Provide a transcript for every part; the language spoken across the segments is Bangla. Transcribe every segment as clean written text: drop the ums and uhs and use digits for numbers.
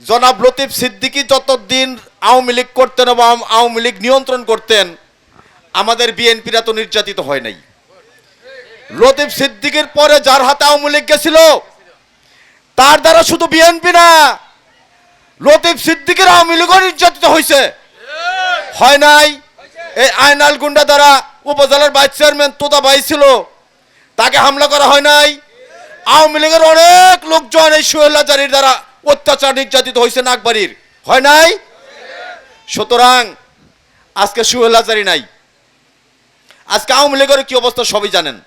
জনাব লতিফ সিদ্দিকী যতদিন আওয়ামী লীগ করতেন এবং আওয়ামী লীগ নিয়ন্ত্রণ করতেন, আমাদের বিএনপিরা তো নির্যাতিত হয় নাই। লতিফ সিদ্দিকীর পরে যার হাতে আওয়ামী লীগ গেছিল, তার দ্বারা শুধু বিএনপি না, লতিফ সিদ্দিকীর আওয়ামী লীগও নির্যাতিত হয়েছে, হয় নাই? এই আয়নাল গুন্ডা দ্বারা উপজেলার ভাইস চেয়ারম্যান তোতা ভাই ছিল, তাকে হামলা করা হয় নাই? আওয়ামী লীগের অনেক লোকজন এই সোহেল আজারির দ্বারা অত্যাচার নির্যাতিত হয়েছে নাগবাড়ির, হয় নাই? সুতরাং আজকে সোহেল আজারি নাই, আজকে আওয়ামী লীগের কি অবস্থা সবই জানেন।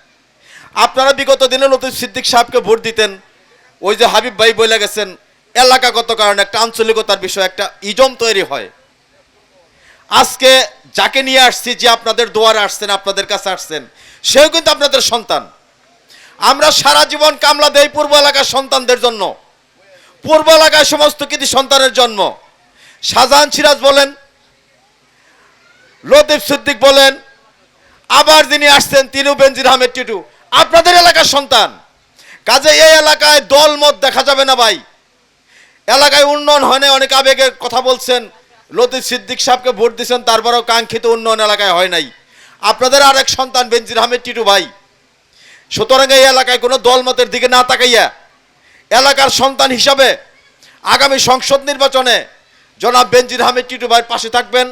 আপনারা বিগত দিনে লতিফ সিদ্দিক সাহেবকে ভোট দিতেন, ওই যে হাবিব ভাই বলে গেছেন, এলাকাগত কারণে একটা আঞ্চলিকতার বিষয়, একটা ইজম তৈরি হয়। আজকে যাকে নিয়ে আসছি, যে আপনাদের দুয়ারে আসছেন, আপনাদের কাছে আসছেন, সেও কিন্তু আপনাদের সন্তান। আমরা সারা জীবন কামলা দেই পূর্ব এলাকার সন্তানদের জন্য, পূর্ব এলাকায় সমস্ত কৃতি সন্তানের জন্ম। শাহজাহান সিরাজ বলেন, লতিফ সিদ্দিক বলেন, আবার যিনি আসছেন তিনিও বেনজির আহমেদ টিটু আপনাদের এলাকার সন্তান। কাজে এই এলাকায় দল মত দেখা যাবে না ভাই। এলাকায় উন্নয়ন হয় না, অনেক আবেগের কথা বলছেন, লতিফ সিদ্দিক সাহেবকে ভোট দিয়েছেন, তারপরেও কাঙ্ক্ষিত উন্নয়ন এলাকায় হয় নাই। আপনাদের আরেক সন্তান বেনজির আহমেদ টিটু ভাই। সুতরাং এই এলাকায় কোনো দলমতের দিকে না তাকাইয়া এলাকার সন্তান হিসাবে আগামী সংসদ নির্বাচনে জনাব বেনজির আহমেদ টিটু ভাইয়ের পাশে থাকবেন,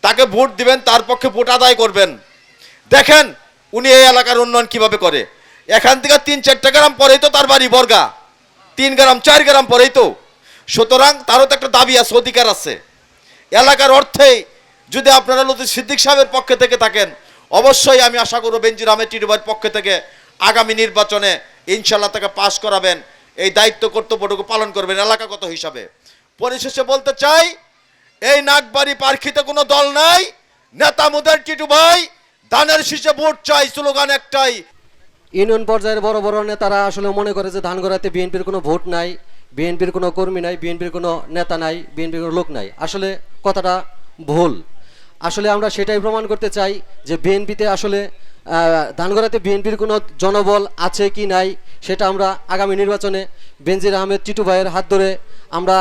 তাকে ভোট দিবেন, তার পক্ষে ভোট আদায় করবেন। দেখেন উনি এই এলাকার উন্নয়ন কিভাবে করে। এখান থেকে 3-4 গ্রাম পরেই তো তার বাড়ি বর্গা, 3 গ্রাম 4 গ্রাম পরেই তো। সুতরাং তারও তো একটা দাবি আছে, অধিকার আছে। এলাকার অর্থে যদি আপনারা লতিফ সিদ্দিক সাহেবের পক্ষে থেকে থাকেন, অবশ্যই আমি আশা করব বেনজির আহমেদ টিটু ভাইয়ের পক্ষে থেকে আগামী নির্বাচনে ইনশাল্লাহ তাকে পাশ করাবেন, এই দায়িত্ব কর্তব্যটুকু পালন করবেন এলাকাগত হিসাবে। পরিশেষে বলতে চাই, এই নাগবাড়ি পার্কিতে কোনো দল নাই, নেতা মুদের টিটু ভাই, ধানের শীষে ভোট চাই, স্লোগান একটাই। ইউনিয়ন পর্যায়ের বড় বড় নেতারা আসলে মনে করে যে ধানগড়াতে বিএনপির কোনো ভোট নাই, বিএনপির কোনো কর্মী নাই, বিএনপির কোনো নেতা নাই, বিএনপির কোনো লোক নাই। আসলে কথাটা ভুল। আসলে আমরা সেটাই প্রমাণ করতে চাই যে বিএনপিতে আসলে ধানগড়াতে বিএনপির কোনো জনবল আছে কি নাই, সেটা আমরা আগামী নির্বাচনে বেনজির আহমেদ টিটু ভাইয়ের হাত ধরে আমরা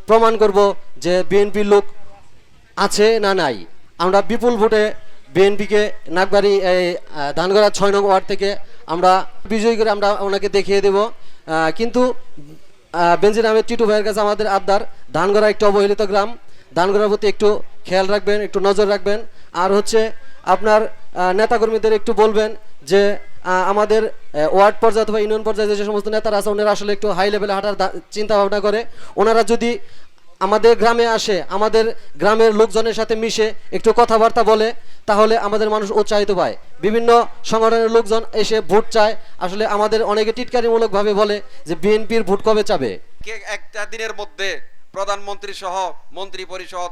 প্রমাণ করব যে বিএনপির লোক আছে না নাই। আমরা বিপুল ভোটে বিএনপিকে নাগবাড়ি এই ধানগড়া 6 নং ওয়ার্ড থেকে আমরা বিজয়ী করে আমরা ওনাকে দেখিয়ে দেব। কিন্তু বেনজির আহমেদ টিটু ভাইয়ের কাছে আমাদের আবদার, ধানগড়া একটু অবহেলিত গ্রাম, ধানগড়ার প্রতি একটু খেয়াল রাখবেন, একটু নজর রাখবেন। আর হচ্ছে আপনার নেতাকর্মীদের একটু বলবেন যে আমাদের ওয়ার্ড পর্যায়ে অথবা ইউনিয়ন পর্যায়ে যে সমস্ত নেতারা আছে, ওনারা আসলে একটু হাই লেভেলে হাঁটার চিন্তা ভাবনা করে। ওনারা যদি আমাদের গ্রামে আসে, আমাদের গ্রামের লোকজনের সাথে মিশে একটু কথাবার্তা বলে, তাহলে আমাদের মানুষ উৎসাহিত পায়। বিভিন্ন সংগঠনের লোকজন এসে ভোট চায়, আসলে আমাদের অনেকে টিটকারিমূলকভাবে বলে যে বিএনপির ভোট কবে চাবে। একটা দিনের মধ্যে প্রধানমন্ত্রী সহ মন্ত্রী পরিষদ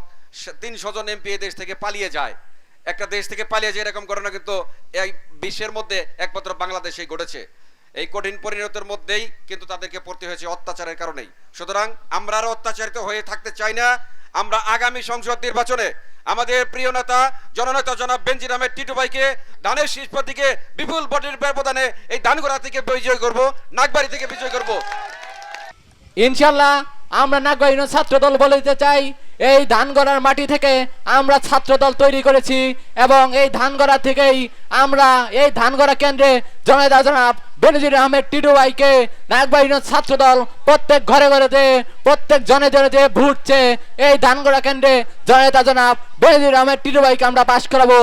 300 জন এমপি দেশ থেকে পালিয়ে যায়। একটা দেশ থেকে পালিয়ে যায়, এরকম ঘটনা কিন্তু এই বিশ্বের মধ্যে একমাত্র বাংলাদেশেই ঘটেছে। এই কঠিন পরিণতির মধ্যেই কিন্তু তাদেরকে পড়তে হয়েছে অত্যাচারের কারণেই। সুতরাং আমরা আরো অত্যাচারিত হয়ে থাকতে চাই না। আমরা আগামী সংসদ নির্বাচনে আমাদের প্রিয় নেতা জননেতা জনাব বেনজির আহমেদ টিটু ভাইকে ধানের শীষ প্রতীকে বিপুল ভোটের ব্যবধানে এই ধানগড়া থেকে বিজয় করব, নাগবাড়ি থেকে বিজয় করব ইনশাল্লাহ। আমরা নাগবাড়ি ছাত্র দল বলতে চাই, এই ধানগড়ার মাটি থেকে আমরা ছাত্র দল তৈরি করেছি এবং এই ধানগড়া থেকেই আমরা এই ধানগড়া কেন্দ্রে জননেতা জনাব বেনজির আহমেদ টিটু ভাইকে নাগবাড়ি ছাত্র দল প্রত্যেক ঘরে ঘরেতে প্রত্যেক জনে জনেতে ভোট চেয়ে এই ধানগড়া কেন্দ্রে জননেতা জনাব বেনজির আহমেদ টিটু ভাইকে আমরা পাশ করাবো।